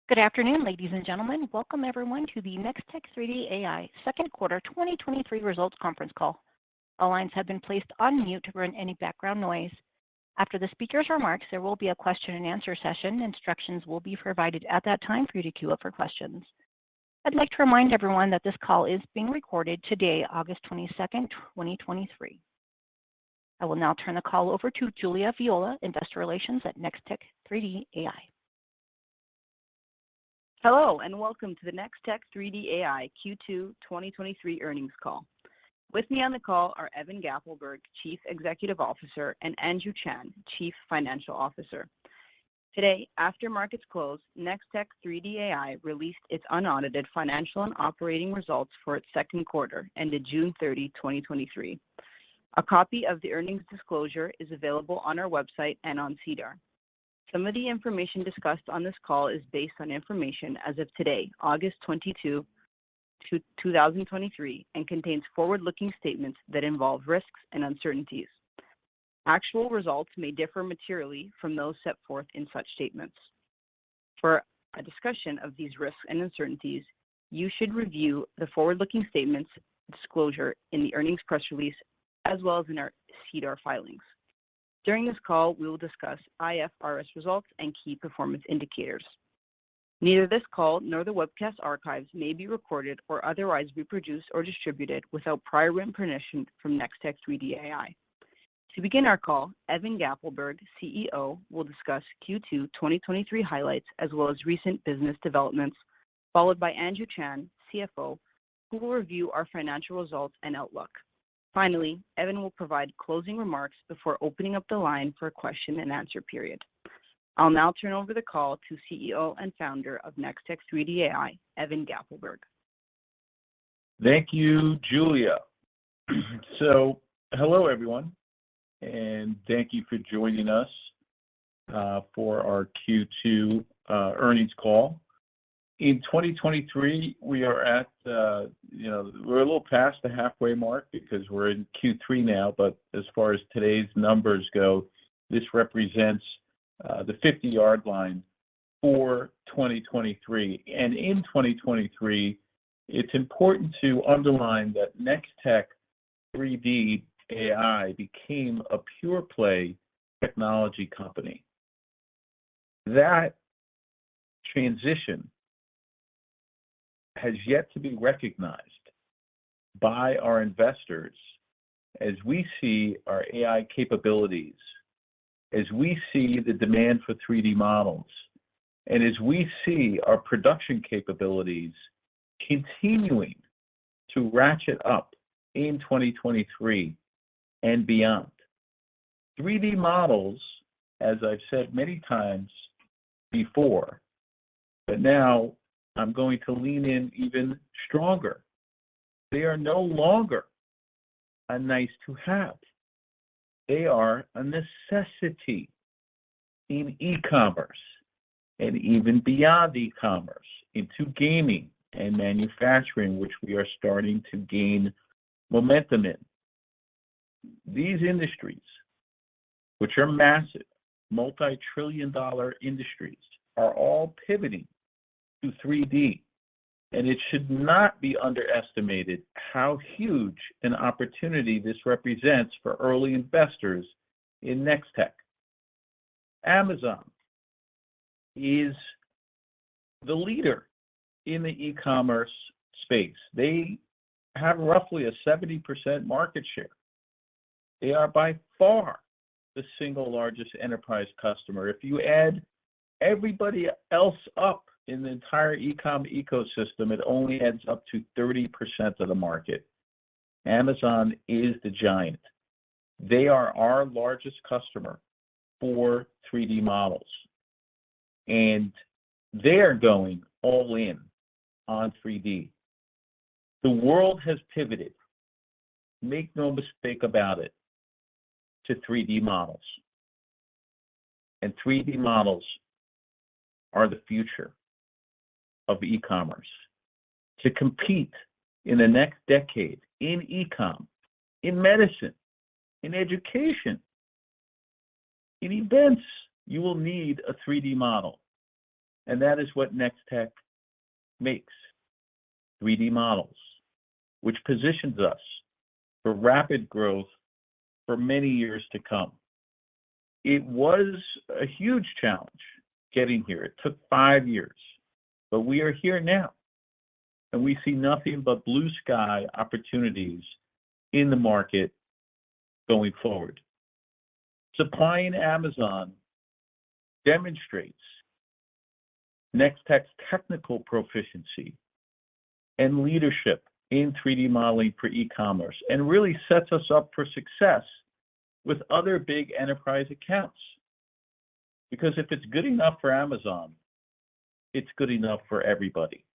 Good afternoon, ladies and gentlemen. Welcome everyone to the Nextech3D.ai second quarter 2023 results conference call. All lines have been placed on mute to prevent any background noise. After the speaker's remarks, there will be a question and answer session. Instructions will be provided at that time for you to queue up for questions. I'd like to remind everyone that this call is being recorded today, August 22nd, 2023. I will now turn the call over to Julia Viola, Investor Relations at Nextech3D.ai. Hello, and welcome to the Nextech3D.ai Q2 2023 earnings call. With me on the call are Evan Gappelberg, Chief Executive Officer, and Andrew Chan, Chief Financial Officer. Today, after markets close, Nextech3D.ai released its unaudited financial and operating results for its second quarter, ended June 30, 2023. A copy of the earnings disclosure is available on our website and on SEDAR. Some of the information discussed on this call is based on information as of today, August 22, 2023, and contains forward-looking statements that involve risks and uncertainties. Actual results may differ materially from those set forth in such statements. For a discussion of these risks and uncertainties, you should review the forward-looking statements disclosure in the earnings press release, as well as in our SEDAR filings. During this call, we will discuss IFRS results and key performance indicators. Neither this call nor the webcast archives may be recorded or otherwise reproduced or distributed without prior written permission from Nextech3D.ai. To begin our call, Evan Gappelberg, CEO, will discuss Q2 2023 highlights as well as recent business developments, followed by Andrew Chan, CFO, who will review our financial results and outlook. Finally, Evan will provide closing remarks before opening up the line for a question and answer period. I'll now turn over the call to CEO and founder of Nextech3D.ai, Evan Gappelberg. Thank you, Julia. So, hello everyone, and thank you for joining us for our Q2 earnings call. In 2023, we are at, we're a little past the halfway mark because we're in Q3 now, but as far as today's numbers go, this represents the 50-yard line for 2023. And in 2023, it's important to underline that Nextech3D.ai became a pure play technology company. That transition has yet to be recognized by our investors as we see our AI capabilities, as we see the demand for 3D models, and as we see our production capabilities continuing to ratchet up in 2023 and beyond. 3D models, as I've said many times before, but now I'm going to lean in even stronger. They are no longer a nice to have. They are a necessity in e-commerce and even beyond e-commerce into gaming and manufacturing, which we are starting to gain momentum in. These industries, which are massive, multi-trillion-dollar industries, are all pivoting to 3D, and it should not be underestimated how huge an opportunity this represents for early investors in Nextech. Amazon is the leader in the e-commerce space. They have roughly a 70% market share. They are by far the single largest enterprise customer. If you add everybody else up in the entire e-com ecosystem, it only adds up to 30% of the market. Amazon is the giant. They are our largest customer for 3D models, and they are going all in on 3D. The world has pivoted, make no mistake about it, to 3D models. And 3D models are the future of e-commerce. To compete in the next decade in e-com, in medicine, in education, in events, you will need a 3D model. And that is what Nextech makes, 3D models, which positions us for rapid growth for many years to come. It was a huge challenge getting here. It took 5 years, but we are here now, and we see nothing but blue sky opportunities in the market going forward. Supplying Amazon demonstrates Nextech's technical proficiency and leadership in 3D modeling for e-commerce, and really sets us up for success with other big enterprise accounts. Because if it's good enough for Amazon, it's good enough for everybody.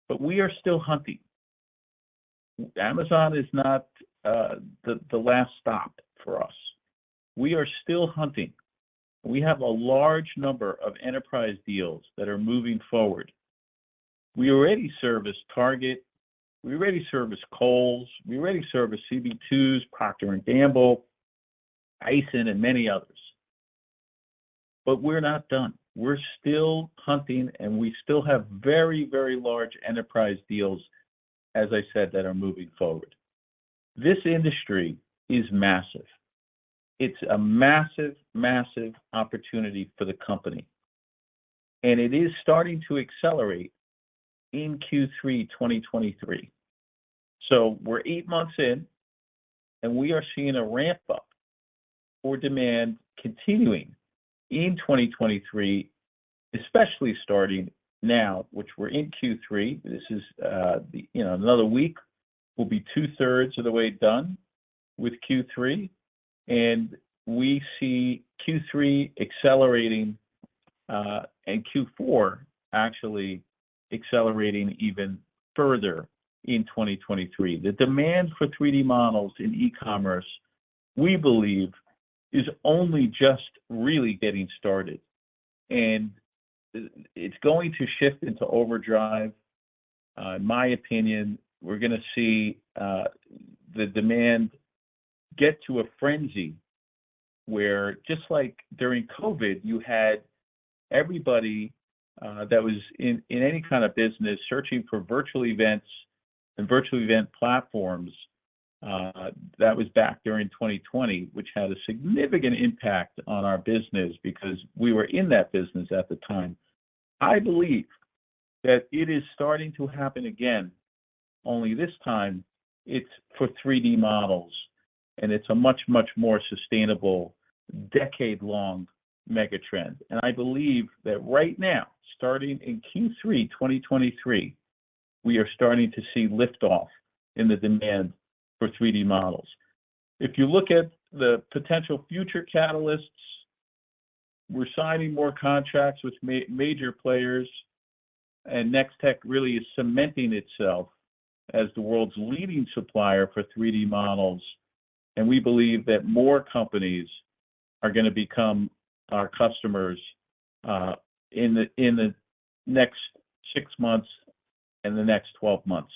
But we are still hunting. Amazon is not the last stop for us. We are still hunting. We have a large number of enterprise deals that are moving forward. We already service Target. We already service Kohl's. We already service CB2s, Procter & Gamble, Eisen, and many others. But we're not done. We're still hunting, and we still have very, very large enterprise deals, as I said, that are moving forward. This industry is massive. It's a massive, massive opportunity for the company. And it is starting to accelerate in Q3 2023. So we're 8 months in, and we are seeing a ramp up for demand continuing in 2023, especially starting now, which we're in Q3. This is another week. We'll be 2/3 of the way done with Q3, and we see Q3 accelerating and Q4 actually accelerating even further in 2023. The demand for 3D models in e-commerce, we believe, is only just really getting started. And it's going to shift into overdrive. In my opinion, we're going to see the demand get to a frenzy where, just like during COVID, you had everybody that was in any kind of business searching for virtual events and virtual event platforms. That was back during 2020, which had a significant impact on our business because we were in that business at the time. I believe that it is starting to happen again, only this time it's for 3D models, and it's a much, much more sustainable, decade-long mega trend. And I believe that right now, starting in Q3 2023, we are starting to see liftoff in the demand for 3D models. If you look at the potential future catalysts, we're signing more contracts with major players, and Nextech really is cementing itself as the world's leading supplier for 3D models. And we believe that more companies are going to become our customers in the next 6 months and the next 12 months.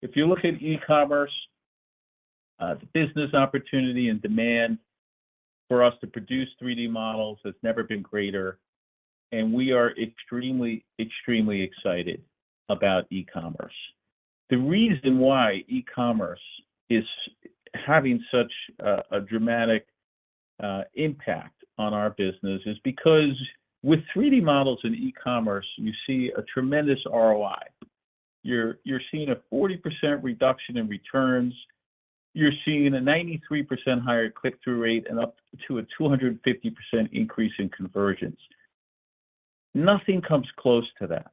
If you look at e-commerce, the business opportunity and demand for us to produce 3D models has never been greater, and we are extremely, extremely excited about e-commerce. The reason why e-commerce is having such a dramatic impact on our business is because with 3D models in e-commerce, you see a tremendous ROI. You're seeing a 40% reduction in returns. You're seeing a 93% higher click-through rate and up to a 250% increase in conversions. Nothing comes close to that.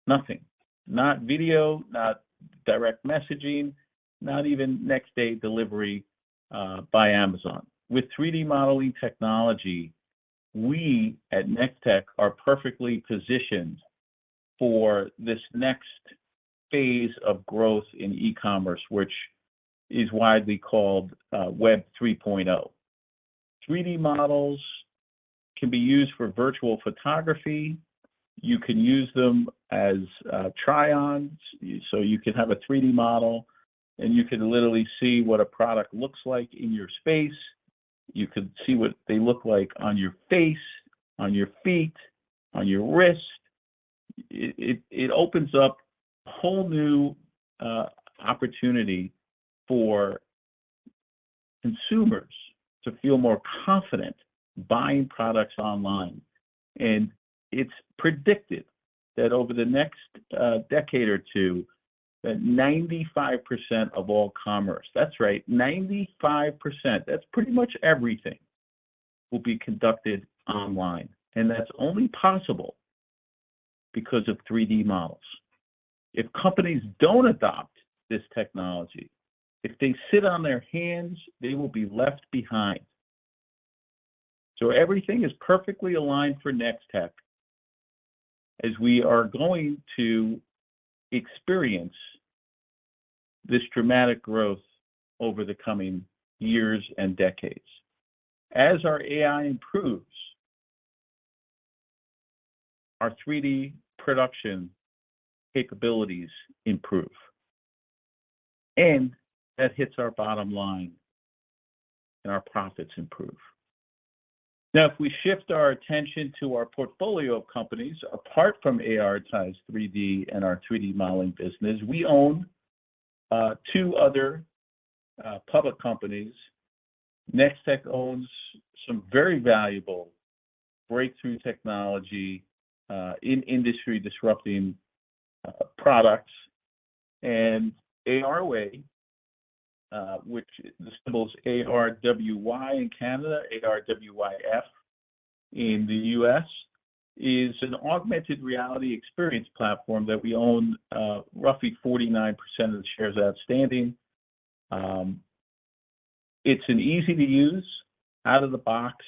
Nothing. Not video, not direct messaging, not even next-day delivery by Amazon. With 3D modeling technology, we at Nextech are perfectly positioned for this next phase of growth in e-commerce, which is widely called Web 3.0. 3D models can be used for virtual photography. You can use them as try-ons, so you can have a 3D model and you can literally see what a product looks like in your space. You can see what they look like on your face, on your feet, on your wrist. It opens up a whole new opportunity for consumers to feel more confident buying products online. And it's predicted that over the next decade or two, that 95% of all commerce, that's right, 95%, that's pretty much everything, will be conducted online. And that's only possible because of 3D models. If companies don't adopt this technology, if they sit on their hands, they will be left behind. So everything is perfectly aligned for Nextech as we are going to experience this dramatic growth over the coming years and decades. As our AI improves, our 3D production capabilities improve. And that hits our bottom line and our profits improve. Now, if we shift our attention to our portfolio of companies, apart from ARitize 3D and our 3D modeling business, we own two other public companies. Nextech owns some very valuable breakthrough technology in industry disrupting products, and ARway, which the symbol is ARWY in Canada, ARWYF in the US, is an augmented reality experience platform that we own roughly 49% of the shares outstanding. It's an easy to use, out of the box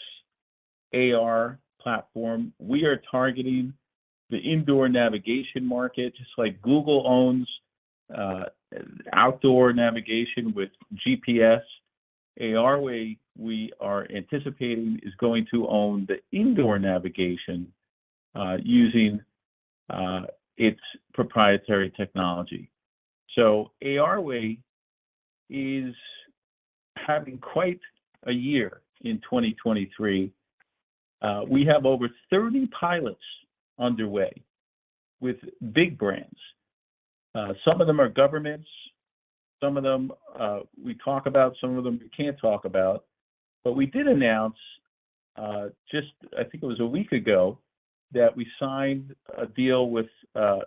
AR platform. We are targeting the indoor navigation market, just like Google owns outdoor navigation with GPS. ARway, we are anticipating, is going to own the indoor navigation using its proprietary technology. So ARway is having quite a year in 2023. We have over 30 pilots underway with big brands. Some of them are governments, some of them we talk about, some of them we can't talk about. But we did announce just, I think it was a week ago, that we signed a deal with the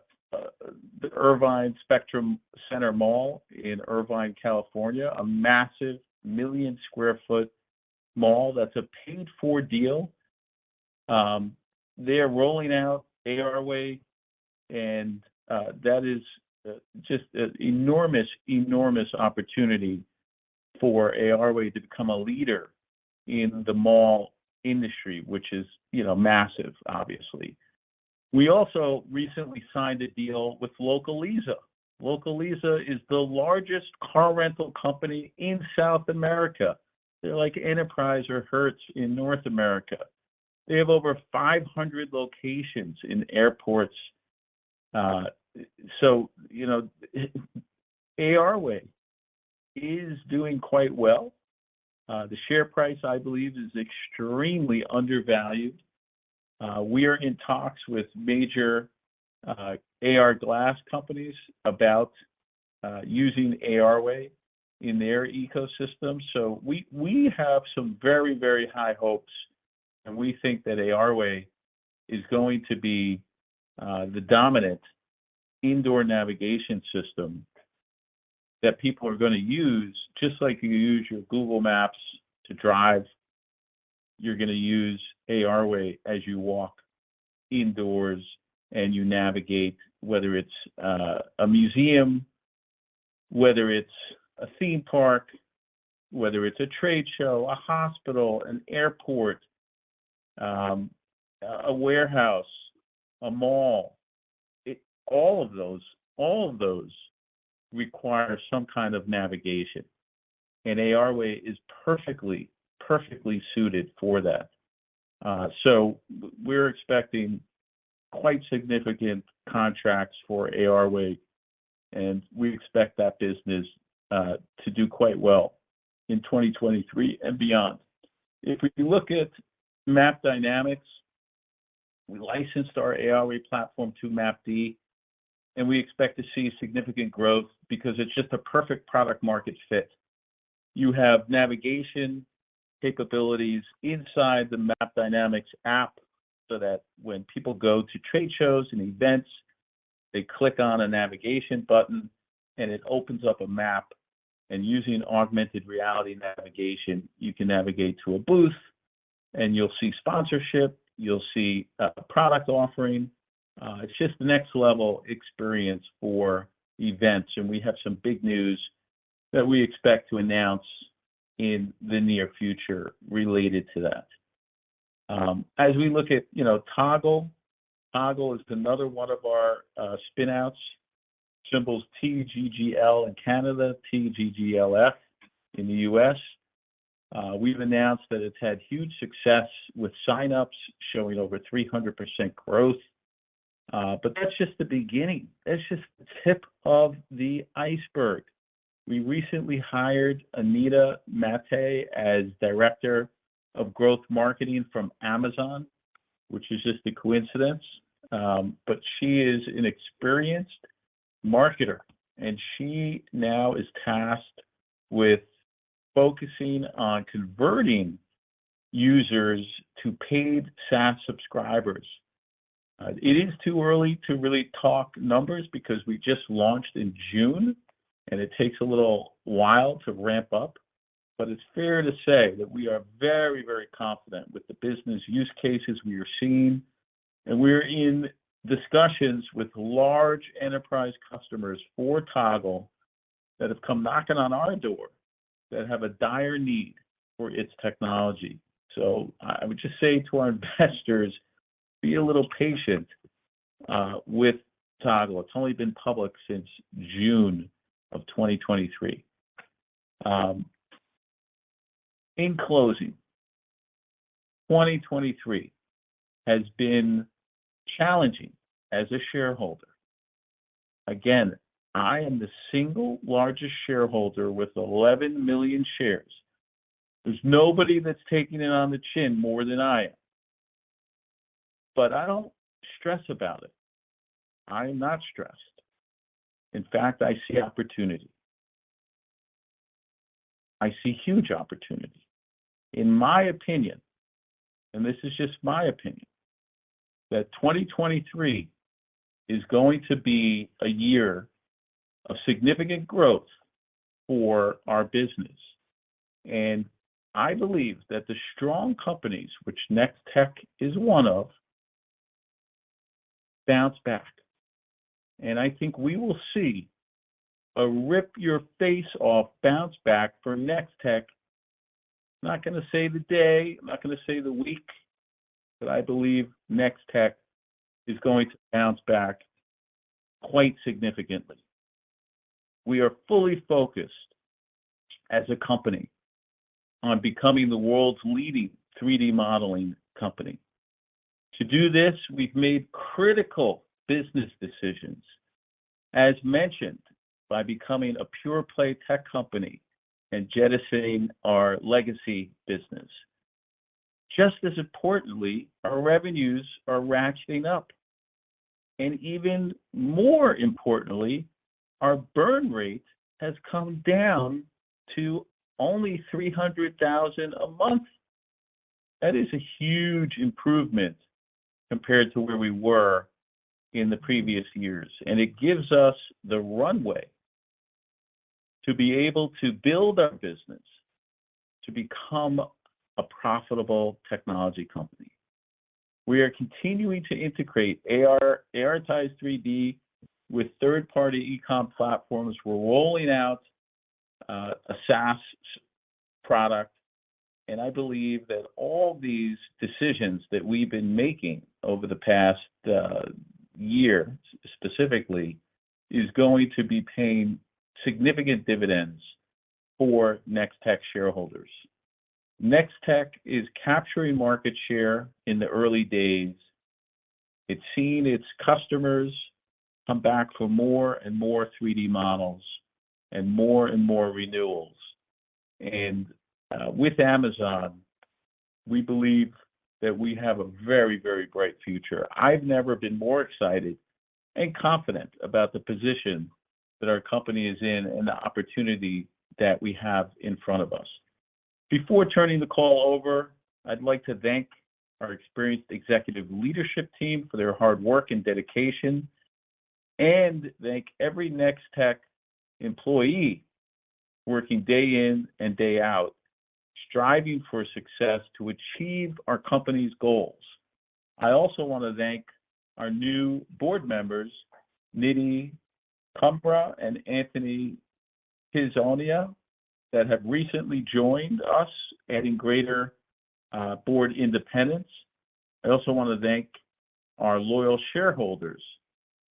Irvine Spectrum Center Mall in Irvine, California, a massive 1 million square foot mall. That's a paid-for deal. They're rolling out ARway, and that is just an enormous opportunity for ARway to become a leader in the mall industry, which is, massive, obviously. We also recently signed a deal with Localiza. Localiza is the largest car rental company in South America. They're like Enterprise or Hertz in North America. They have over 500 locations in airports. So, ARway is doing quite well. The share price, I believe, is extremely undervalued. We are in talks with major AR glass companies about using ARway in their ecosystem. So we have some very, very high hopes, and we think that ARway is going to be the dominant indoor navigation system that people are going to use, just like you use your Google Maps to drive. You're going to use ARway as you walk indoors and you navigate, whether it's a museum, whether it's a theme park, whether it's a trade show, a hospital, an airport, a warehouse, a mall. All of those require some kind of navigation, and ARway is perfectly suited for that. So we're expecting quite significant contracts for ARway, and we expect that business to do quite well in 2023 and beyond. If we look at Map Dynamics, We licensed our ARA platform to MapD, and we expect to see significant growth because it's just a perfect product market fit. You have navigation capabilities inside the Map Dynamics app so that when people go to trade shows and events, they click on a navigation button and it opens up a map. And using augmented reality navigation, you can navigate to a booth and you'll see sponsorship, you'll see a product offering. It's just the next level experience for events. And we have some big news that we expect to announce in the near future related to that. As we look at, Toggle is another one of our spin-outs, symbols TGGL in Canada, TGGLF in the US. We've announced that it's had huge success with signups showing over 300% growth. But that's just the beginning. That's just the tip of the iceberg. We recently hired Anita Mate as Director of Growth Marketing from Amazon, which is just a coincidence. But she is an experienced marketer, and she now is tasked with focusing on converting users to paid SaaS subscribers. It is too early to really talk numbers because we just launched in June, and it takes a little while to ramp up. But it's fair to say that we are very, very confident with the business use cases we are seeing, and we're in discussions with large enterprise customers for Toggle that have come knocking on our door that have a dire need for its technology. So I would just say to our investors, be a little patient with Toggle. It's only been public since June of 2023. In closing, 2023 has been challenging as a shareholder. Again, I am the single largest shareholder with 11 million shares. There's nobody that's taking it on the chin more than I am. But I don't stress about it. I am not stressed. In fact, I see opportunity. I see huge opportunity. In my opinion, and this is just my opinion, that 2023 is going to be a year of significant growth for our business. And I believe that the strong companies, which Nextech is one of, bounce back. And I think we will see a rip your face off bounce back for Nextech. I'm not going to say the day, I'm not going to say the week, but I believe Nextech is going to bounce back quite significantly. We are fully focused as a company on becoming the world's leading 3D modeling company. To do this, we've made critical business decisions, as mentioned, by becoming a pure play tech company and jettisoning our legacy business. Just as importantly, our revenues are ratcheting up. And even more importantly, our burn rate has come down to only $300,000 a month. That is a huge improvement compared to where we were in the previous years. And it gives us the runway to be able to build our business to become a profitable technology company. We are continuing to integrate ARitize 3D with third-party e-com platforms. We're rolling out a SaaS product, and I believe that all these decisions that we've been making over the past year specifically is going to be paying significant dividends for Nextech shareholders. Nextech is capturing market share in the early days. It's seen its customers come back for more and more 3D models and more renewals. And with Amazon, we believe that we have a very, very bright future. I've never been more excited and confident about the position that our company is in and the opportunity that we have in front of us. Before turning the call over, I'd like to thank our experienced executive leadership team for their hard work and dedication, and thank every Nextech employee working day in and day out, striving for success to achieve our company's goals. I also want to thank our new board members, Nidhi Kumbra and Anthony Pizonia, that have recently joined us, adding greater board independence. I also want to thank our loyal shareholders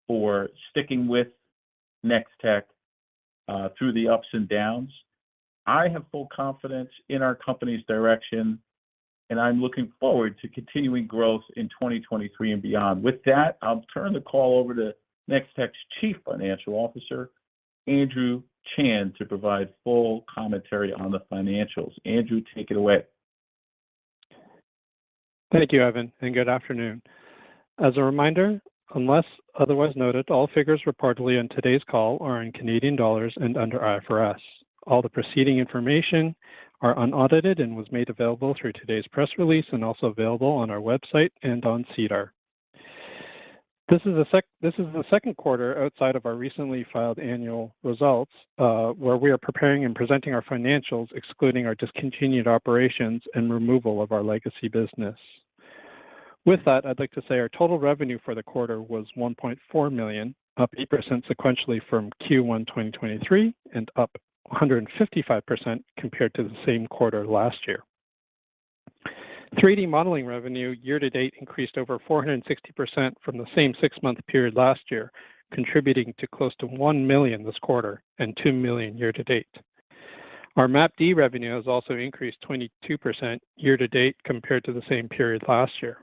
for sticking with Nextech through the ups and downs. I have full confidence in our company's direction, and I'm looking forward to continuing growth in 2023 and beyond. With that, I'll turn the call over to Nextech's Chief Financial Officer, Andrew Chan, to provide full commentary on the financials. Andrew, take it away. Thank you, Evan, and good afternoon. As a reminder, unless otherwise noted, all figures reportedly on today's call are in Canadian dollars and under IFRS. All the preceding information are unaudited and was made available through today's press release and also available on our website and on SEDAR. This is the second quarter outside of our recently filed annual results where we are preparing and presenting our financials, excluding our discontinued operations and removal of our legacy business. With that, I'd like to say our total revenue for the quarter was 1.4 million, up 8% sequentially from Q1 2023 and up 155% compared to the same quarter last year. 3D modeling revenue year-to-date increased over 460% from the same six-month period last year, contributing to close to 1 million this quarter and 2 million year-to-date. Our MapD revenue has also increased 22% year-to-date compared to the same period last year.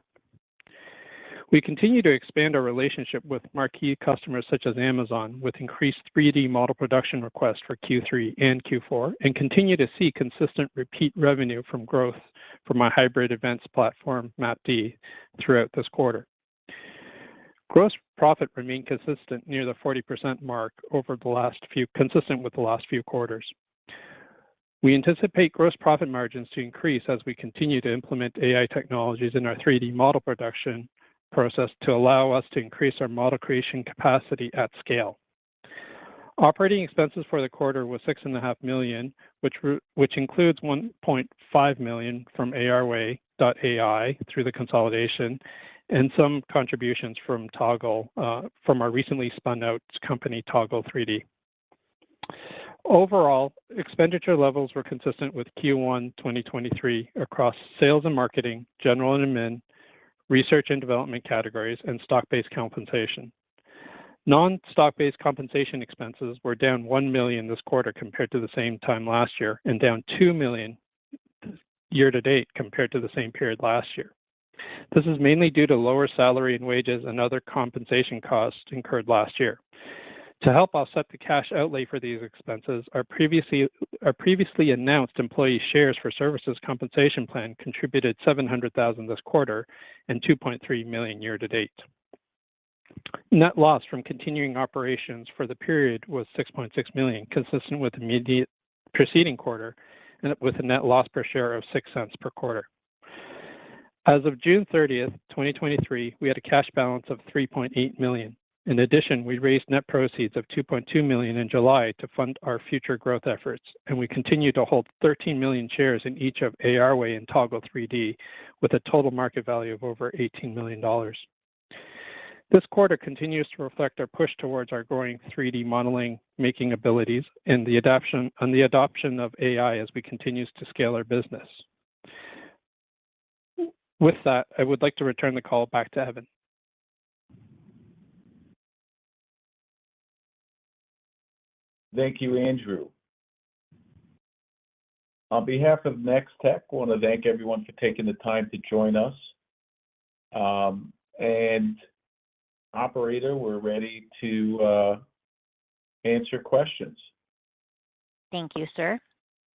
We continue to expand our relationship with marquee customers such as Amazon with increased 3D model production requests for Q3 and Q4 and continue to see consistent repeat revenue from growth from our hybrid events platform, MapD, throughout this quarter. Gross profit remained consistent near the 40% mark consistent with the last few quarters. We anticipate gross profit margins to increase as we continue to implement AI technologies in our 3D model production process to allow us to increase our model creation capacity at scale. Operating expenses for the quarter was 6.5 million, which includes 1.5 million from ARway.ai through the consolidation and some contributions from Toggle, from our recently spun out company Toggle 3D. Overall, expenditure levels were consistent with Q1 2023 across sales and marketing, general and admin, research and development categories, and stock-based compensation. Non-stock-based compensation expenses were down 1 million this quarter compared to the same time last year and down 2 million year-to-date compared to the same period last year. This is mainly due to lower salary and wages and other compensation costs incurred last year. To help offset the cash outlay for these expenses, our previously announced employee shares for services compensation plan contributed 700,000 this quarter and 2.3 million year-to-date. Net loss from continuing operations for the period was 6.6 million, consistent with the immediate preceding quarter, and with a net loss per share of 6 cents per quarter. As of June 30th, 2023, we had a cash balance of 3.8 million. In addition, we raised net proceeds of 2.2 million in July to fund our future growth efforts, and we continue to hold 13 million shares in each of ARway and Toggle 3D with a total market value of over $18 million. This quarter continues to reflect our push towards our growing 3D modeling making abilities and the adoption of AI as we continue to scale our business. With that, I would like to return the call back to Evan. Thank you, Andrew. On behalf of Nextech, I want to thank everyone for taking the time to join us. And operator, we're ready to answer questions. Thank you, sir.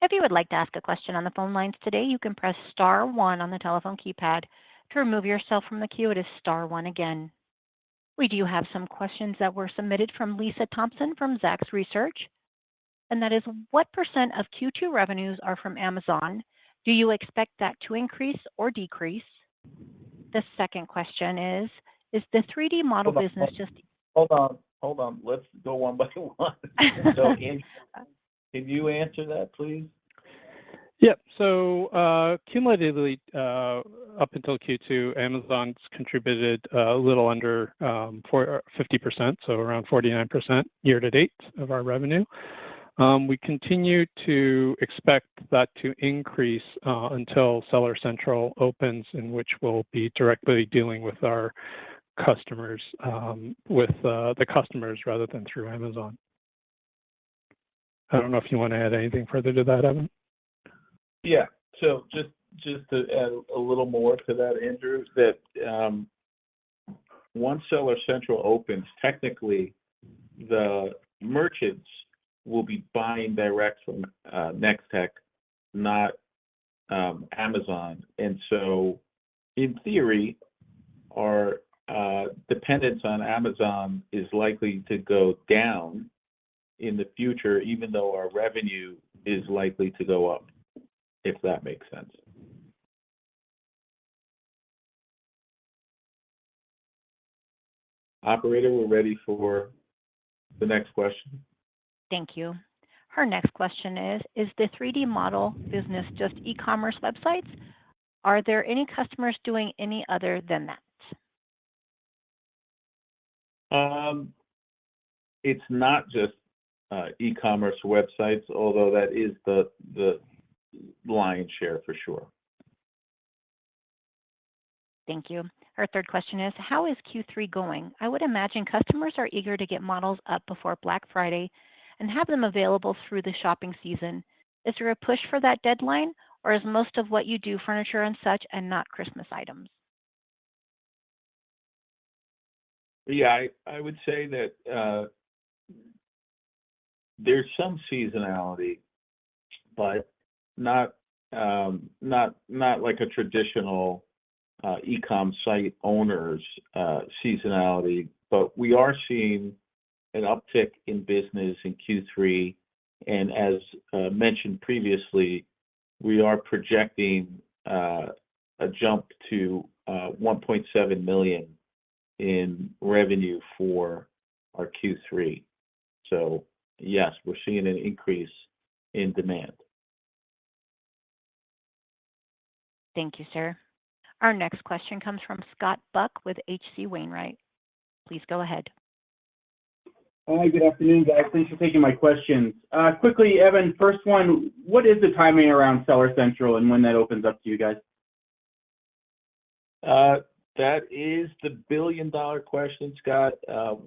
If you would like to ask a question on the phone lines today, you can press star 1 on the telephone keypad. To remove yourself from the queue, it is star one again. We do have some questions that were submitted from Lisa Thompson from Zacks Research, and that is, what % of Q2 revenues are from Amazon? Do you expect that to increase or decrease? The second question is the 3D model business just... Hold on. Let's go one by one. So, Andrew, can you answer that, please? Yep. So cumulatively, up until Q2, Amazon's contributed a little under 50%, so around 49% year to date of our revenue. We continue to expect that to increase until Seller Central opens, in which we'll be directly dealing with our customers, with the customers rather than through Amazon. I don't know if you want to add anything further to that, Evan. Yeah. So just to add a little more to that, Andrew, that once Seller Central opens, technically the merchants will be buying direct from Nextech, not Amazon. And so, in theory, our dependence on Amazon is likely to go down in the future, even though our revenue is likely to go up, if that makes sense. Operator, we're ready for the next question. Thank you. Her next question is the 3D model business just e-commerce websites? Are there any customers doing any other than that? It's not just e-commerce websites, although that is the lion's share for sure. Thank you. Our third question is, how is Q3 going? I would imagine customers are eager to get models up before Black Friday and have them available through the shopping season. Is there a push for that deadline, or is most of what you do furniture and such and not Christmas items? Yeah, I would say that there's some seasonality, but not like a traditional e-com site owner's seasonality. But we are seeing an uptick in business in Q3, and as mentioned previously, we are projecting a jump to $1.7 million in revenue for our Q3. So yes, we're seeing an increase in demand. Thank you, sir. Our next question comes from Scott Buck with H.C. Wainwright. Please go ahead. Hi, good afternoon, guys. Thanks for taking my questions. Quickly, Evan, first one, what is the timing around Seller Central and when that opens up to you guys? That is the billion-dollar question, Scott.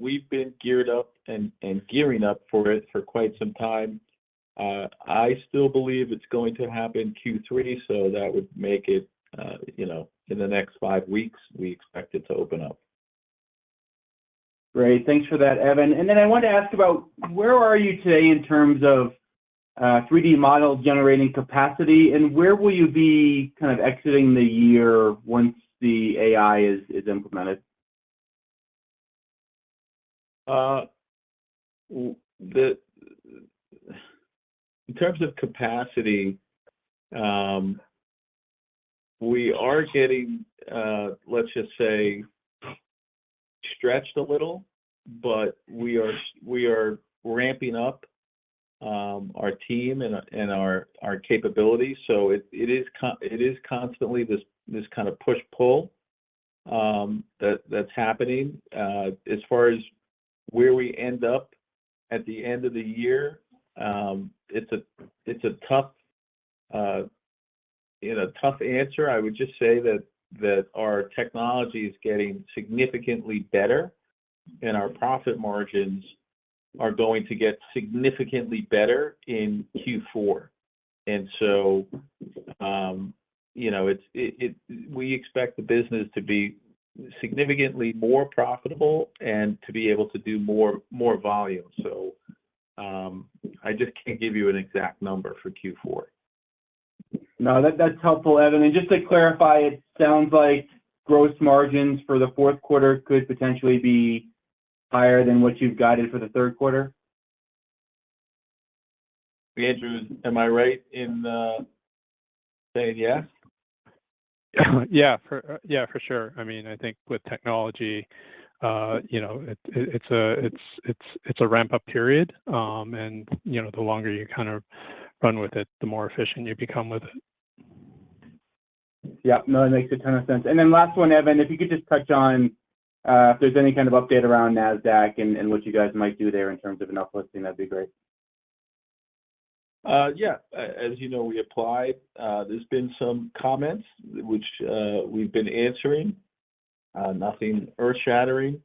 We've been geared up and gearing up for it for quite some time. I still believe it's going to happen Q3, so that would make it, in the next 5 weeks, we expect it to open up. Great. Thanks for that, Evan. And then I wanted to ask about where are you today in terms of 3D model generating capacity, and where will you be kind of exiting the year once the AI is implemented? In terms of capacity, we are getting, let's just say, stretched a little, but we are ramping up our team and our capabilities. So it is constantly this kind of push-pull that's happening. As far as where we end up at the end of the year, it's a tough answer. I would just say that our technology is getting significantly better, and our profit margins are going to get significantly better in Q4. And so, we expect the business to be significantly more profitable and to be able to do more volume. So, I just can't give you an exact number for Q4. No, that's helpful, Evan. And just to clarify, it sounds like gross margins for the fourth quarter could potentially be higher than what you've guided for the third quarter? Andrew, am I right in saying yes? Yeah, for sure. I mean, I think with technology, it's a ramp up period, and the longer you kind of run with it, the more efficient you become with it. Yeah, no, it makes a ton of sense. And then last one, Evan, if you could just touch on if there's any kind of update around NASDAQ and what you guys might do there in terms of an uplisting, that'd be great. Yeah, as you know, we applied. There's been some comments which we've been answering. Nothing earth-shattering,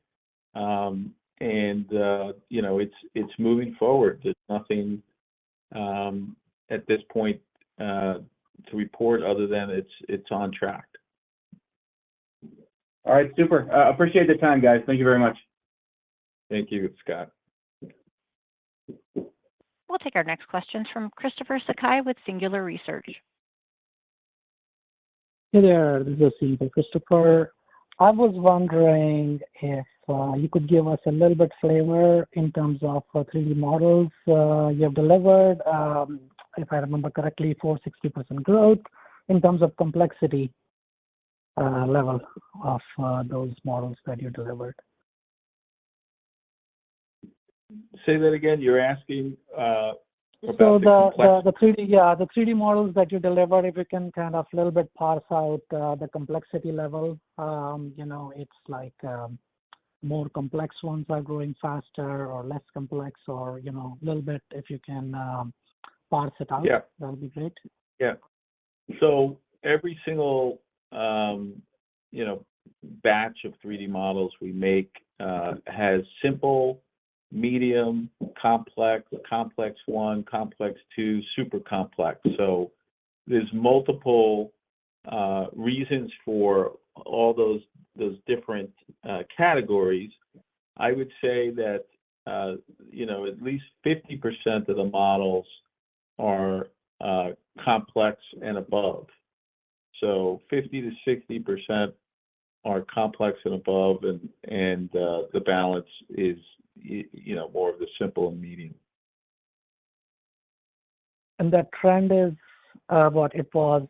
and it's moving forward. There's nothing at this point to report other than it's on track. All right, super. Appreciate the time, guys. Thank you very much. Thank you, Scott. We'll take our next questions from Christopher Sakai with Singular Research. Hey there, this is Christopher. I was wondering if you could give us a little bit flavor in terms of 3D models you have delivered. If I remember correctly, 460% growth in terms of complexity level of those models that you delivered. Say that again. You're asking about the 3D models that you delivered. If you can kind of a little bit parse out the complexity level. It's like more complex ones are growing faster or less complex, or a little bit. If you can parse it out, yeah, that would be great. Yeah. So every single batch of 3D models we make has simple, medium, complex, complex 1, complex 2, super complex. So there's multiple reasons for all those different categories. I would say that at least 50% of the models are complex and above. So 50 to 60% are complex and above, and the balance is more of the simple and medium. And that trend is what it was,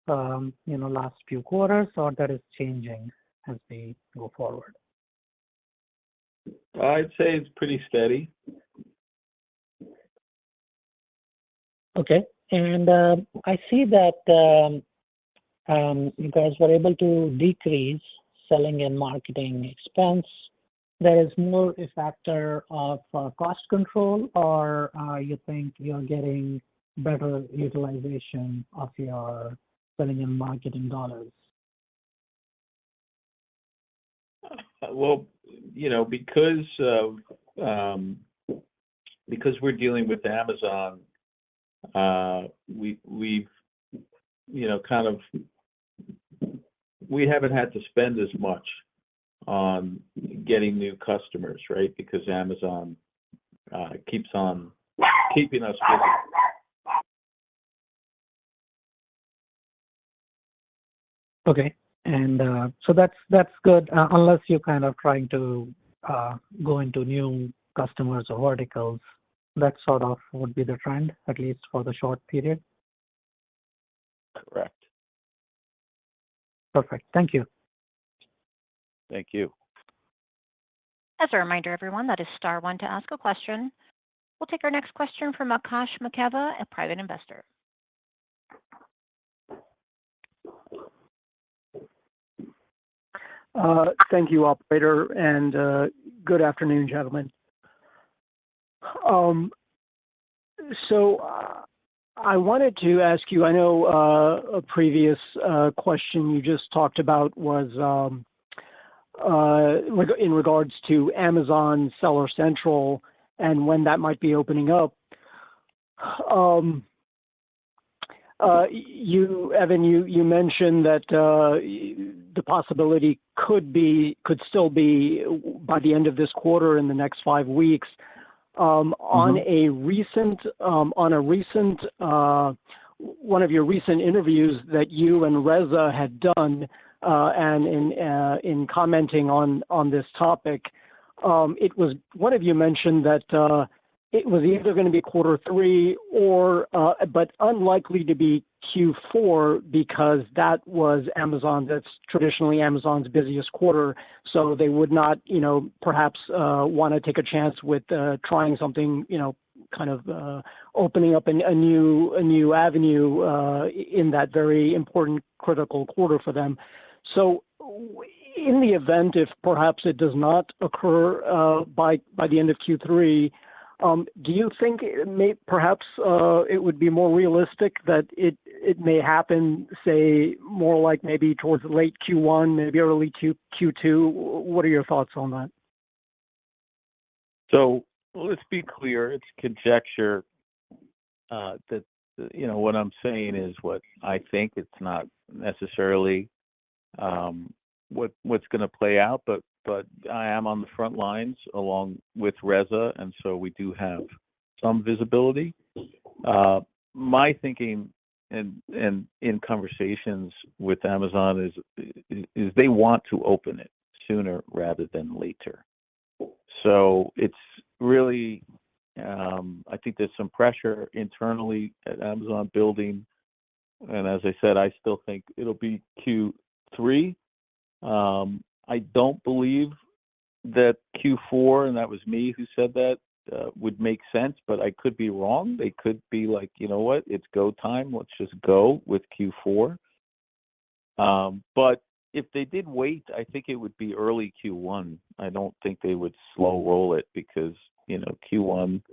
last few quarters, or that is changing as we go forward? I'd say it's pretty steady. Okay, and I see that you guys were able to decrease selling and marketing expense. There is more a factor of cost control, or you think you're getting better utilization of your selling and marketing dollars? Well, because we're dealing with Amazon, we haven't had to spend as much on getting new customers, right? Because Amazon keeps on keeping us busy. Okay, and so that's good, unless you're kind of trying to go into new customers or verticals. That sort of would be the trend, at least for the short period. Correct. Perfect. Thank you. Thank you. As a reminder, everyone, that is star one to ask a question. We'll take our next question from Akash Makava, a private investor. Thank you, operator, and good afternoon, gentlemen. So I wanted to ask you, I know a previous question you just talked about was in regards to Amazon Seller Central and when that might be opening up. Evan, you mentioned that the possibility could still be by the end of this quarter in the next 5 weeks. On a recent one of your recent interviews that you and Reza had done, and in commenting on this topic, it was one of you mentioned that it was either going to be Q3 or, but unlikely to be Q4 because that was that's traditionally Amazon's busiest quarter. So they would not, perhaps want to take a chance with trying something, kind of opening up a new avenue in that very important critical quarter for them. So in the event, if perhaps it does not occur by the end of Q3, do you think perhaps it would be more realistic that it may happen, say, more like maybe towards late Q1, maybe early Q2? What are your thoughts on that? So let's be clear. It's conjecture that, what I'm saying is what I think. It's not necessarily what's going to play out, but I am on the front lines along with Reza, and so we do have some visibility. My thinking and in conversations with Amazon is they want to open it sooner rather than later. So it's really, I think there's some pressure internally at Amazon building, and as I said, I still think it'll be Q3. I don't believe that Q4, and that was me who said that, would make sense, but I could be wrong. They could be like, you know what, it's go time. Let's just go with Q4. But if they did wait, I think it would be early Q1. I don't think they would slow roll it because, Q1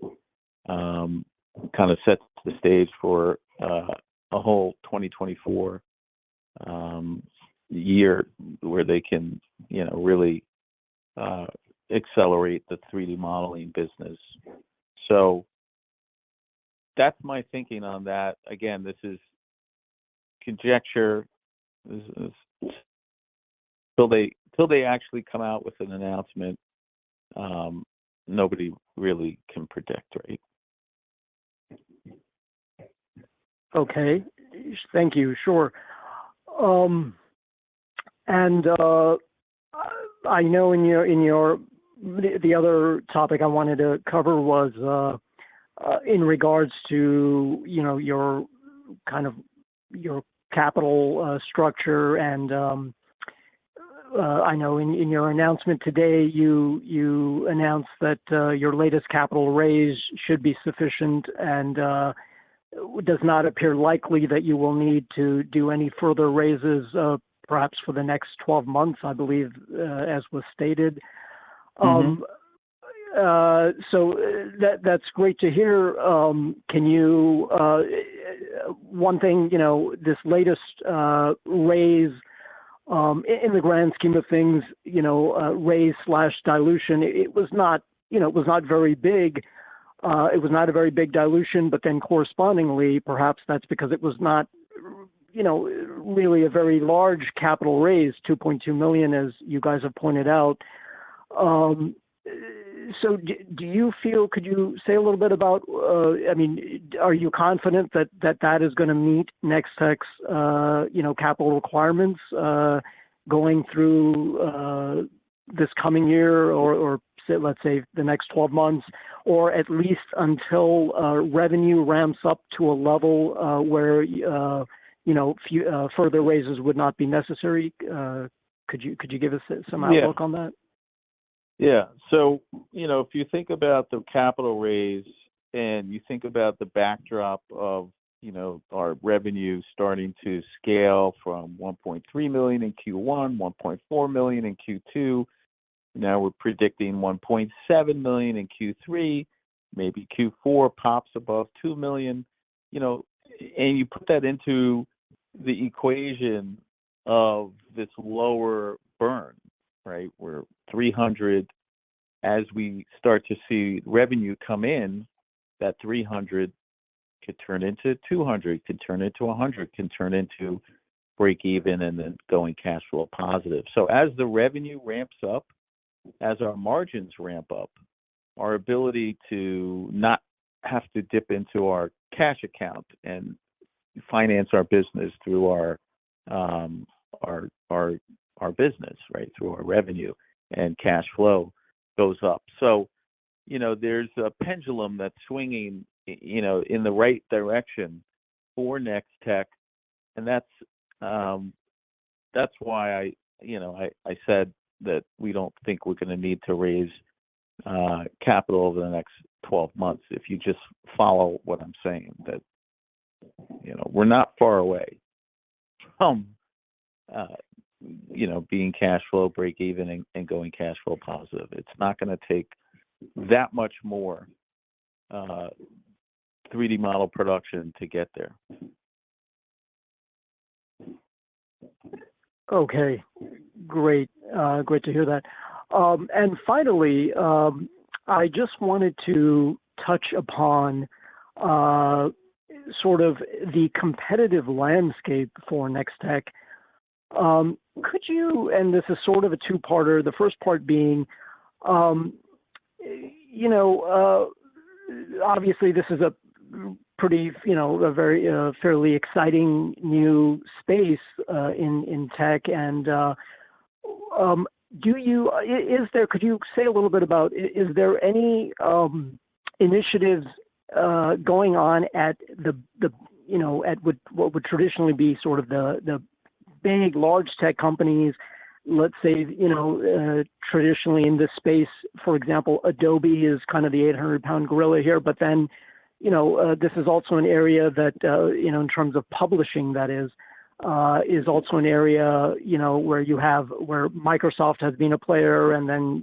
kind of sets the stage for a whole 2024 year where they can, really accelerate the 3D modeling business. So that's my thinking on that. Again, this is conjecture. Till they actually come out with an announcement, nobody really can predict, right? Okay, thank you. Sure. And I know the other topic I wanted to cover was in regards to your kind of your capital structure, and I know in your announcement today you announced that your latest capital raise should be sufficient and does not appear likely that you will need to do any further raises perhaps for the next 12 months, I believe, as was stated. So that's great to hear. Can you, one thing, this latest raise, in the grand scheme of things, raise/dilution, it was not very big. It was not a very big dilution, but then correspondingly, perhaps that's because it was not, really a very large capital raise, $2.2 million, as you guys have pointed out. So do you feel, could you say a little bit about, are you confident that is going to meet Nextech's, capital requirements going through this coming year or let's say the next 12 months, or at least until revenue ramps up to a level where, further raises would not be necessary? Could you give us some outlook on that? Yeah. So, if you think about the capital raise and you think about the backdrop of, our revenue starting to scale from 1.3 million in Q1, 1.4 million in Q2, now we're predicting 1.7 million in Q3, maybe Q4 pops above 2 million, and you put that into the equation of this lower burn, right? We're 300. As we start to see revenue come in, that 300 could turn into 200, could turn into 100, can turn into break even and then going cash flow positive. So as the revenue ramps up, as our margins ramp up, our ability to not have to dip into our cash account and finance our business through our our business, right, through our revenue, and cash flow goes up. So, there's a pendulum that's swinging, in the right direction for Nextech, and that's why I said that we don't think we're going to need to raise capital over the next 12 months. If you just follow what I'm saying, that we're not far away from being cash flow break even and going cash flow positive. It's not going to take that much more 3D model production to get there. Okay, great. Great to hear that. And finally, I just wanted to touch upon sort of the competitive landscape for Nextech. Could you, and this is sort of a two-parter, the first part being, obviously this is a pretty, a very fairly exciting new space in tech, and could you say a little bit about, is there any initiatives going on at at what would traditionally be sort of the big, large tech companies, let's say, traditionally in this space, for example, Adobe is kind of the 800-pound gorilla here, but then, this is also an area that, in terms of publishing, that is also an area, where Microsoft has been a player, and then,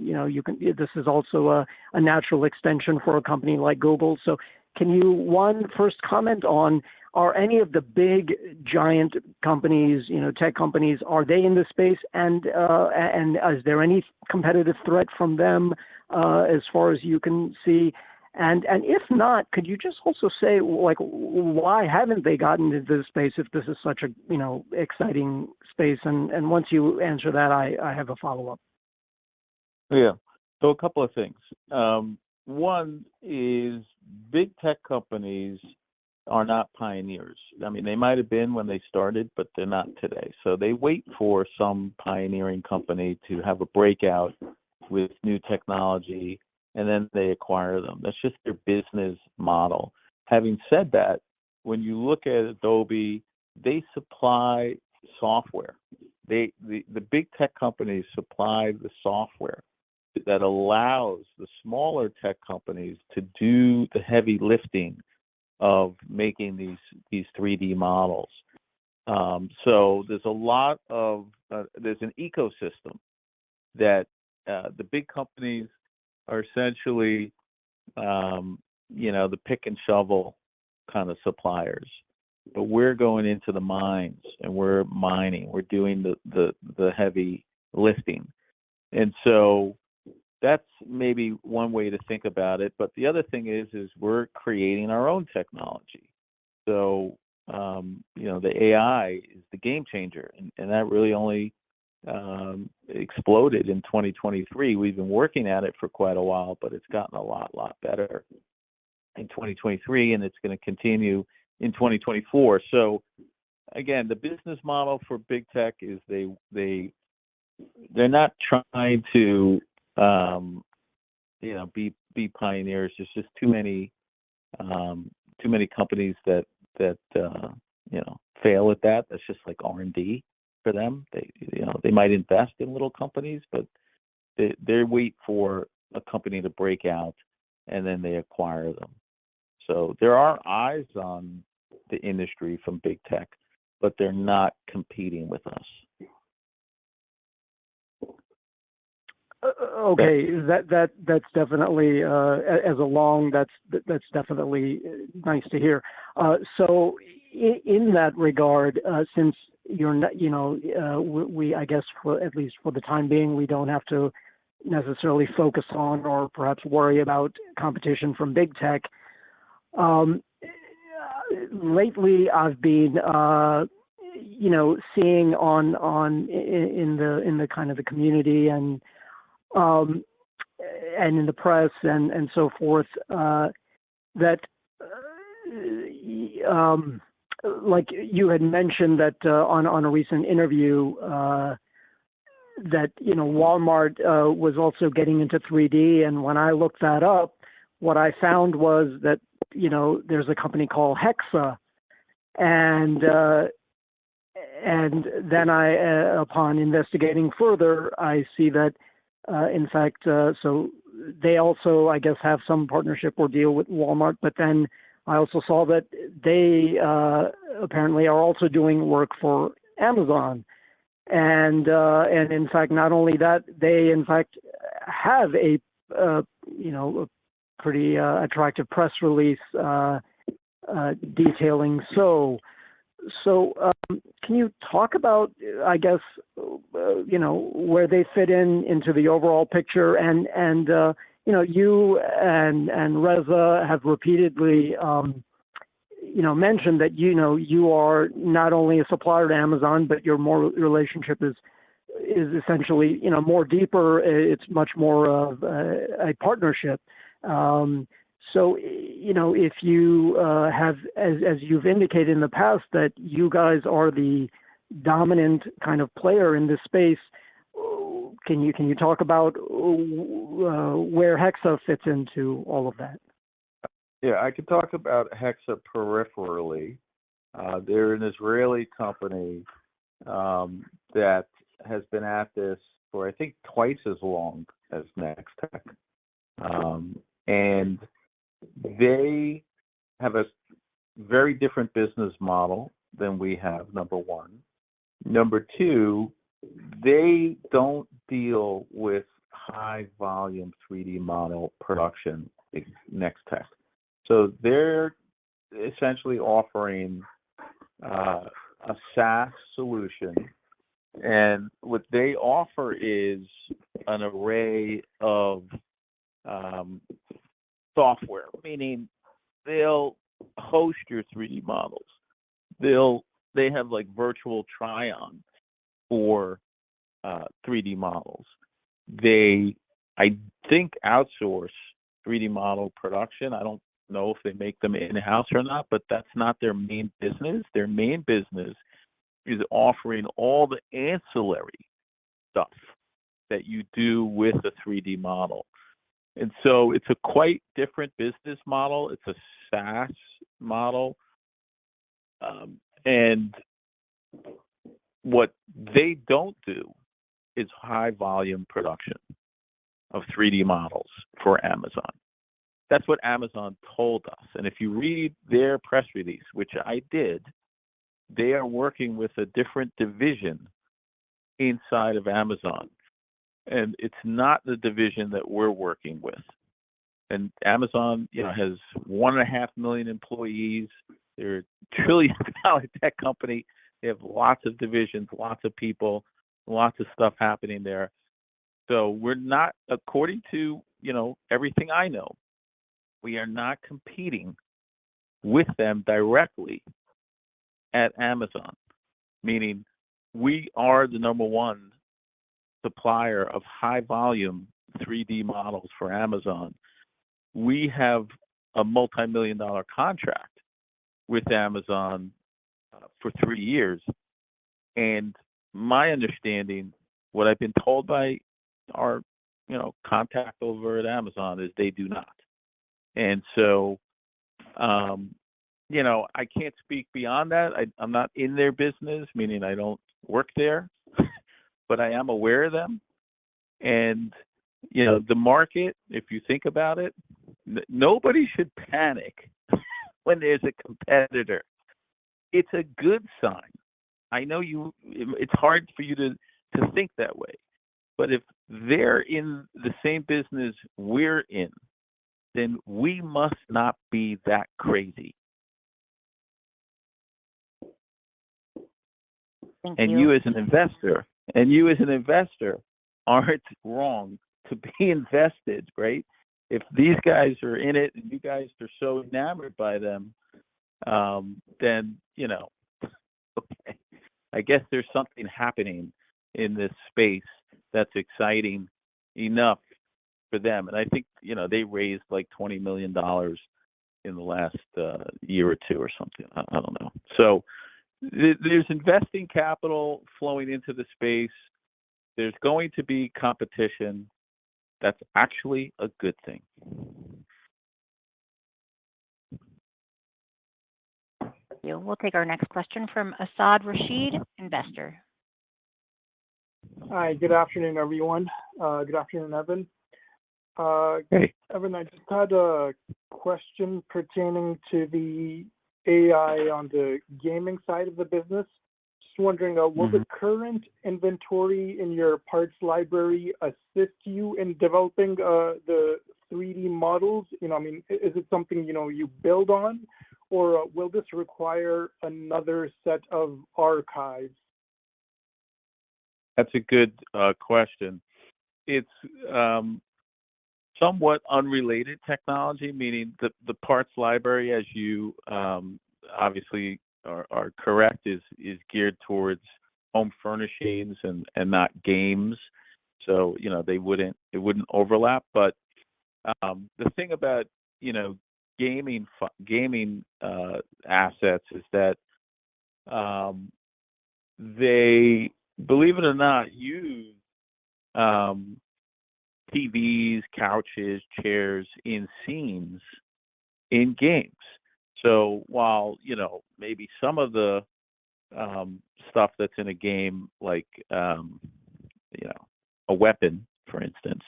this is also a natural extension for a company like Google. So can you, first comment on, are any of the big giant companies, tech companies, are they in this space? And is there any competitive threat from them as far as you can see? And if not, could you just also say, why haven't they gotten into this space if this is such a, exciting space? And once you answer that, I have a follow-up. Yeah. So a couple of things. One is big tech companies are not pioneers. I mean, they might have been when they started, but they're not today. So they wait for some pioneering company to have a breakout with new technology, and then they acquire them. That's just their business model. Having said that, when you look at Adobe, they supply software. The big tech companies supply the software that allows the smaller tech companies to do the heavy lifting of making these 3D models. So there's a lot of there's an ecosystem that the big companies are essentially the pick and shovel kind of suppliers, but we're going into the mines and we're mining. We're doing the heavy lifting, and so that's maybe one way to think about it. But the other thing is we're creating our own technology. So, the AI is the game changer, and that really only exploded in 2023. We've been working at it for quite a while, but it's gotten a lot better in 2023, and it's going to continue in 2024. So, again, the business model for big tech is they're not trying to be pioneers. There's just too many companies that fail at that. That's just like R&D for them. They might invest in little companies, but they wait for a company to break out and then they acquire them. So there are eyes on the industry from big tech, but they're not competing with us. Okay, that's definitely that's definitely nice to hear. So in that regard, since you're not, we I guess at least for the time being, we don't have to necessarily focus on or perhaps worry about competition from big tech. Lately, I've been seeing in the kind of the community and in the press and so forth, that like you had mentioned that on a recent interview that Walmart was also getting into 3D, and when I looked that up, what I found was that there's a company called Hexa, and then upon investigating further, I see that in fact, so they also, I guess, have some partnership or deal with Walmart, but then I also saw that they apparently are also doing work for Amazon. And in fact, not only that, they in fact have a pretty attractive press release detailing. So can you talk about, I guess, where they fit into the overall picture? And you and Reza have repeatedly mentioned that you are not only a supplier to Amazon, but your relationship is essentially more deeper. It's much more of a partnership. So if you have, as you've indicated in the past, that you guys are the dominant kind of player in this space, can you talk about where Hexa fits into all of that? Yeah, I could talk about Hexa peripherally. They're an Israeli company that has been at this for, I think, twice as long as Nextech. And they have a very different business model than we have, number one. Number two, they don't deal with high volume 3D model production like Nextech. So they're essentially offering a SaaS solution, and what they offer is an array of software, meaning they'll host your 3D models. They have like virtual try-on for 3D models. They, I think, outsource 3D model production. I don't know if they make them in-house or not, but that's not their main business. Their main business is offering all the ancillary stuff that you do with a 3D model. And so it's a quite different business model. It's a SaaS model. And what they don't do is high volume production of 3D models for Amazon. That's what Amazon told us. And if you read their press release, which I did, they are working with a different division inside of Amazon. And it's not the division that we're working with. And Amazon, has 1.5 million employees. They're a $1 trillion tech company. They have lots of divisions, lots of people, lots of stuff happening there. So we're not, according to, everything I know, we are not competing with them directly at Amazon, meaning we are the number one supplier of high volume 3D models for Amazon. We have a multi-million-dollar contract with Amazon for 3 years. And my understanding, what I've been told by our, contact over at Amazon, is they do not. And so, I can't speak beyond that. I'm not in their business, meaning I don't work there, but I am aware of them. And, the market, if you think about it, nobody should panic when there's a competitor. It's a good sign. I know it's hard for you to think that way, but if they're in the same business we're in, then we must not be that crazy. Thank And you as an investor aren't wrong to be invested, right? If these guys are in it and you guys are so enamored by them, then, okay, I guess there's something happening in this space that's exciting enough for them. And I think, they raised like $20 million in the last year or two or something. I don't know. So there's investing capital flowing into the space. There's going to be competition. That's actually a good thing. We'll take our next question from Asad Rashid, investor. Hi, good afternoon, everyone. Good afternoon, Evan. Hey. Evan, I just had a question pertaining to the AI on the gaming side of the business. Just wondering, will the current inventory in your parts library assist you in developing the 3D models? Is it something, you build on, or will this require another set of archives? That's a good question. It's somewhat unrelated technology, meaning the parts library, as you obviously are correct, is geared towards home furnishings and not games. So it wouldn't overlap. But the thing about gaming assets is that they, believe it or not, use TVs, couches, chairs in scenes in games. So while maybe some of the stuff that's in a game, like a weapon, for instance,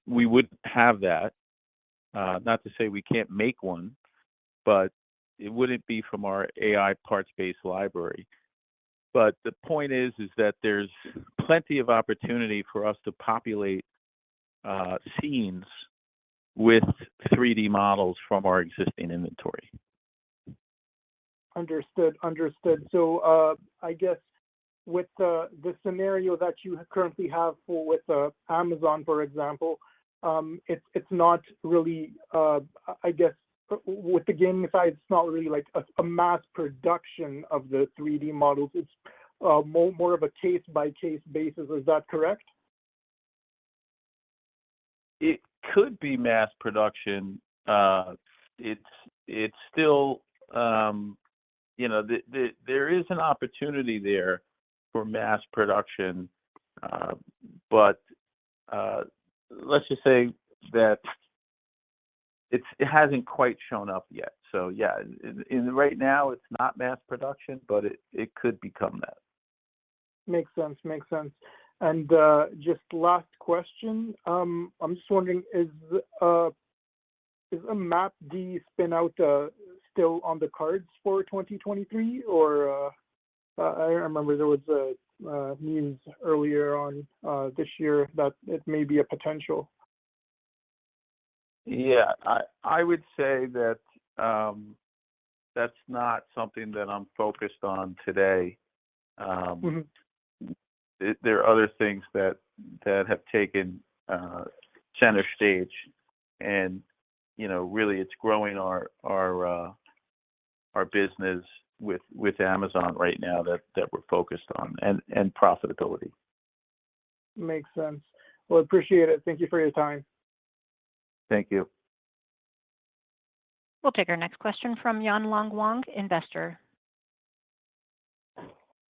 we wouldn't have that. Not to say we can't make one, but it wouldn't be from our AI parts-based library. But the point is that there's plenty of opportunity for us to populate scenes with 3D models from our existing inventory. Understood. So I guess with the scenario that you currently have with Amazon, for example, it's not really, I guess, with the gaming side, it's not really like a mass production of the 3D models. It's more of a case-by-case basis. Is that correct? It could be mass production. It's still, there is an opportunity there for mass production, but let's just say that it hasn't quite shown up yet. So yeah, right now it's not mass production, but it could become that. Makes sense. And just last question. I'm just wondering, is a MapD spin out still on the cards for 2023, or I remember there was news earlier on this year that it may be a potential. Yeah, I would say that that's not something that I'm focused on today. There are other things that have taken center stage, and really it's growing our business with Amazon right now that we're focused on, and profitability. Makes sense. Well, appreciate it. Thank you for your time. Thank you. We'll take our next question from Yan Long Wang, investor.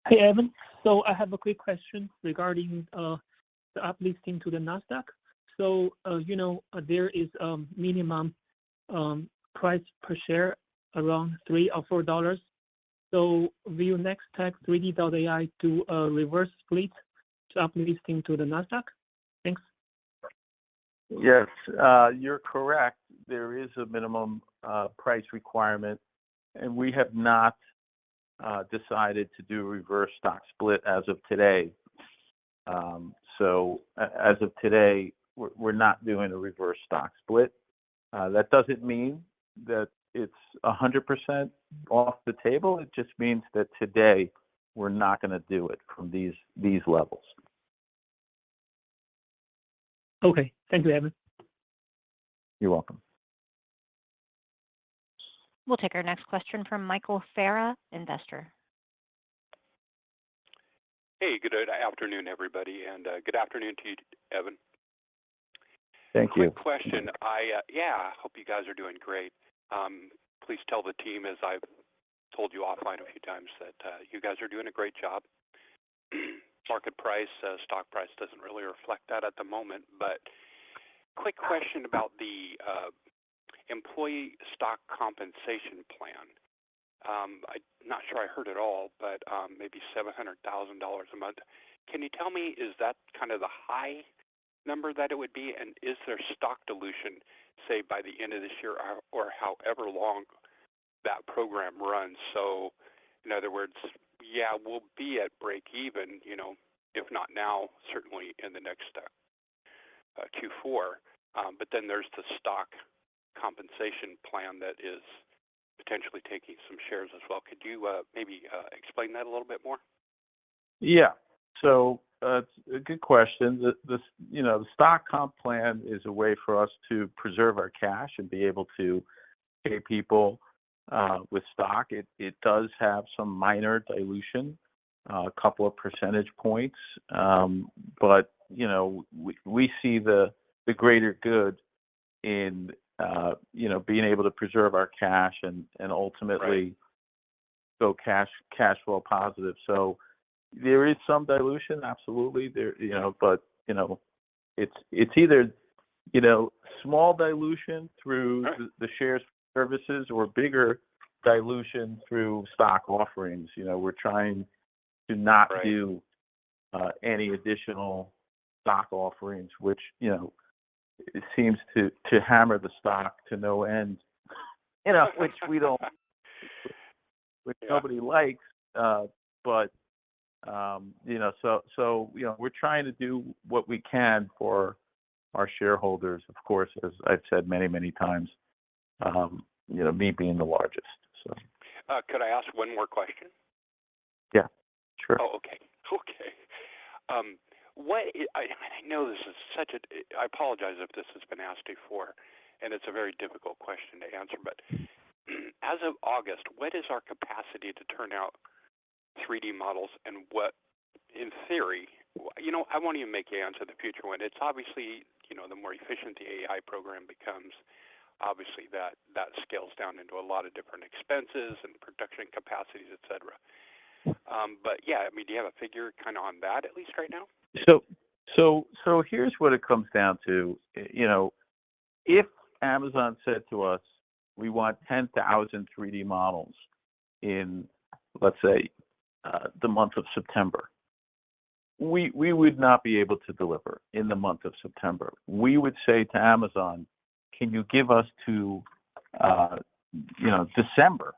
Hey, Evan. So I have a quick question regarding the uplisting to the NASDAQ. So, there is a minimum price per share around $3 or $4. So will Nextech3D.ai do a reverse split to uplisting to the NASDAQ? Thanks. Yes, you're correct. There is a minimum price requirement, and we have not decided to do a reverse stock split as of today. So as of today, we're not doing a reverse stock split. That doesn't mean that it's 100% off the table. It just means that today we're not going to do it from these levels. Okay. Thank you, Evan. You're welcome. We'll take our next question from Michael Farah, investor. Hey, good afternoon, everybody, and good afternoon to you, Evan. Thank you. Quick question. I hope you guys are doing great. Please tell the team, as I've told you offline a few times, that you guys are doing a great job. Market price, stock price doesn't really reflect that at the moment. But quick question about the employee stock compensation plan. I'm not sure I heard it all, but maybe $700,000 a month. Can you tell me, is that kind of the high number that it would be, and is there stock dilution, say, by the end of this year or however long that program runs? So, in other words, yeah, we'll be at break even, if not now, certainly in the next Q4. But then there's the stock compensation plan that is potentially taking some shares as well. Could you maybe explain that a little bit more? Yeah. So it's a good question. The stock comp plan is a way for us to preserve our cash and be able to pay people with stock. It does have some minor dilution, a couple of percentage points, but we see the greater good in being able to preserve our cash and ultimately go cash flow positive. So there is some dilution, absolutely. There, but it's either small dilution through the shares services or bigger dilution through stock offerings. We're trying to not do any additional stock offerings, which it seems to hammer the stock to no end, which we don't, which nobody likes. But we're trying to do what we can for our shareholders, of course, as I've said many, many times. Me being the largest. So. Could I ask one more question? Yeah, sure. Oh, okay. I know this is I apologize if this has been asked before, and it's a very difficult question to answer, but as of August, what is our capacity to turn out 3D models, and what, in theory, I won't even make you answer the future one. It's obviously, the more efficient the AI program becomes, obviously that scales down into a lot of different expenses and production capacities, et cetera. But yeah, do you have a figure kind of on that at least right now? So here's what it comes down to. If Amazon said to us, we want 10,000 3D models in, let's say, the month of September, we would not be able to deliver in the month of September. We would say to Amazon, can you give us to, December?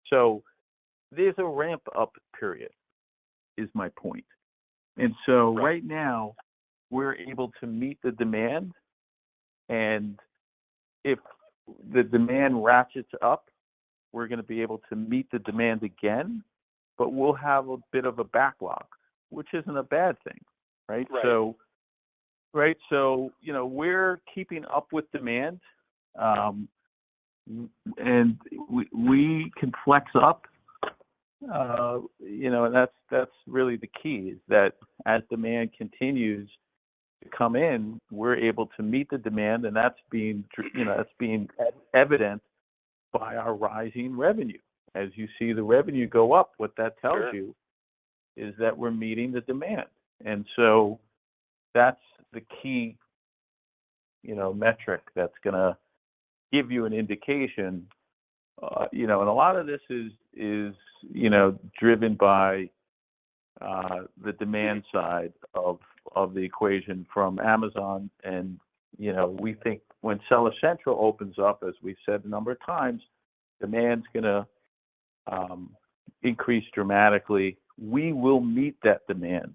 So there's a ramp up period, is my point. And so right now, we're able to meet the demand, and if the demand ratchets up, we're going to be able to meet the demand again, but we'll have a bit of a backlog, which isn't a bad thing, right? So, we're keeping up with demand, and we can flex up. And that's really the key, is that as demand continues to come in, we're able to meet the demand, and that's being evident by our rising revenue. As you see the revenue go up, what that tells you is that we're meeting the demand, and so that's the key, metric that's going to give you an indication. And a lot of this is driven by the demand side of the equation from Amazon. And, we think when Seller Central opens up, as we've said a number of times, demand's going to increase dramatically. We will meet that demand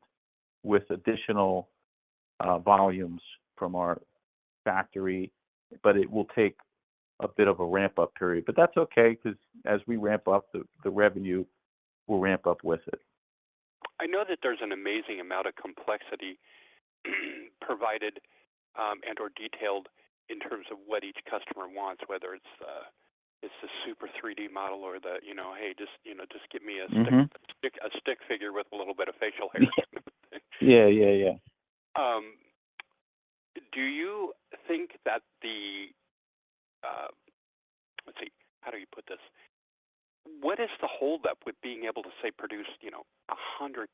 with additional volumes from our factory, but it will take a bit of a ramp-up period. But that's okay, because as we ramp up, the revenue will ramp up with it. I know that there's an amazing amount of complexity provided and or detailed in terms of what each customer wants, whether it's the super 3D model or the, hey, just give me a stick figure with a little bit of facial hair. Yeah. Do you think that the let's see, how do you put this? What is the holdup with being able to say produce, 100,000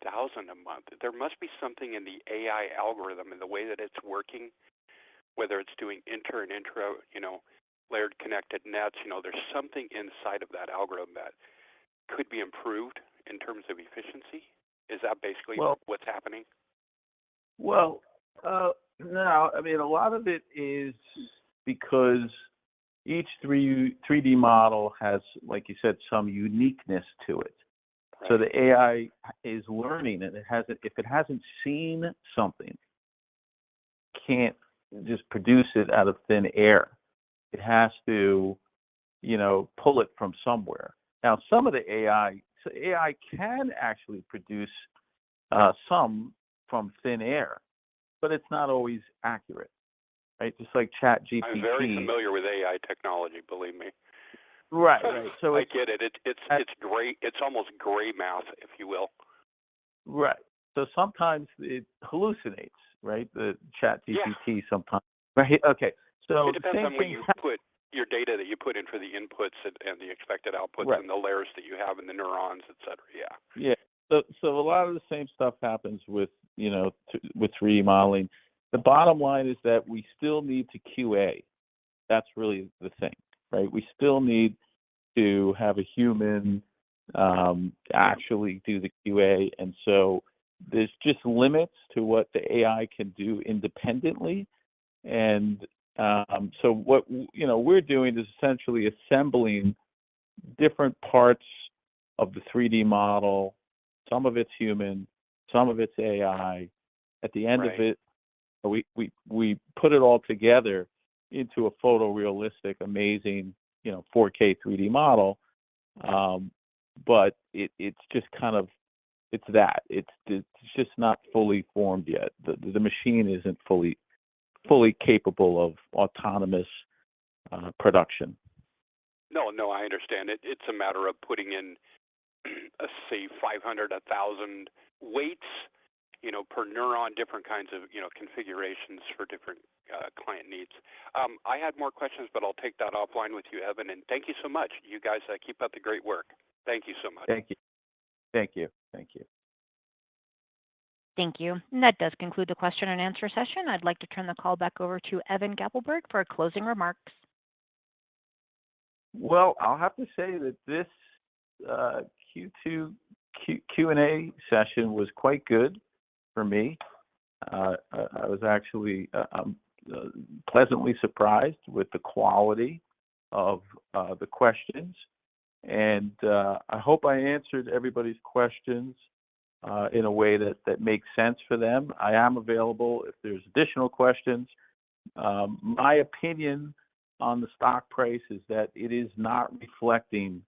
a month? There must be something in the AI algorithm and the way that it's working, whether it's doing inter and intra, layered connected nets. There's something inside of that algorithm that could be improved in terms of efficiency. Is that basically what's happening? Well, no. I mean, a lot of it is because each 3D model has, like you said, some uniqueness to it. Right. So the AI is learning, and if it hasn't seen something, can't just produce it out of thin air. It has to, pull it from somewhere. Now, some of the AI can actually produce some from thin air, but it's not always accurate, right? Just like ChatGPT. I'm very familiar with AI technology, believe me. Right. So I get it. It's gray. It's almost gray math, if you will. Right. So sometimes it hallucinates, right? The ChatGPT sometimes. Right. Okay. So it depends on when you put your data that you put in for the inputs and the expected outputs, right, and the layers that you have and the neurons, et cetera. Yeah. Yeah. So a lot of the same stuff happens with with 3D modeling. The bottom line is that we still need to QA. That's really the thing, right? We still need to have a human actually do the QA, and so there's just limits to what the AI can do independently. And so what we're doing is essentially assembling different parts of the 3D model. Some of it's human, some of it's AI. At the end of it, we put it all together into a photorealistic, amazing, 4K 3D model. But it's just kind of it's just not fully formed yet. The machine isn't fully capable of autonomous production. No, I understand it. It's a matter of putting in, say, 500, 1,000 weights, per neuron, different kinds of, configurations for different client needs. I had more questions, but I'll take that offline with you, Evan. And thank you so much. You guys keep up the great work. Thank you so much. Thank you. Thank you. Thank you. And that does conclude the question and answer session. I'd like to turn the call back over to Evan Gappelberg for closing remarks. Well, I'll have to say that this Q2 Q&A session was quite good for me. I was actually pleasantly surprised with the quality of the questions, and I hope I answered everybody's questions in a way that makes sense for them. I am available if there's additional questions. My opinion on the stock price is that it is not reflecting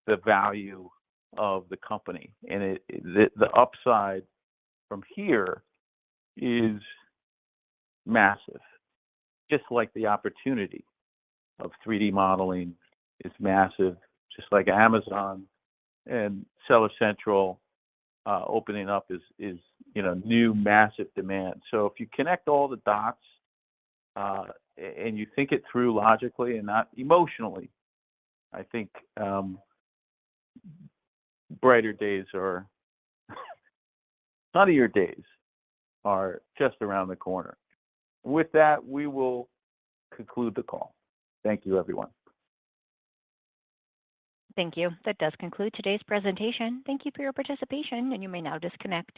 the value of the company, and the upside from here is massive, just like the opportunity of 3D modeling is massive, just like Amazon and Seller Central opening up is new massive demand. So if you connect all the dots and you think it through logically and not emotionally, I think brighter days or sunnier days are just around the corner. With that, we will conclude the call. Thank you, everyone. Thank you. That does conclude today's presentation. Thank you for your participation, and you may now disconnect.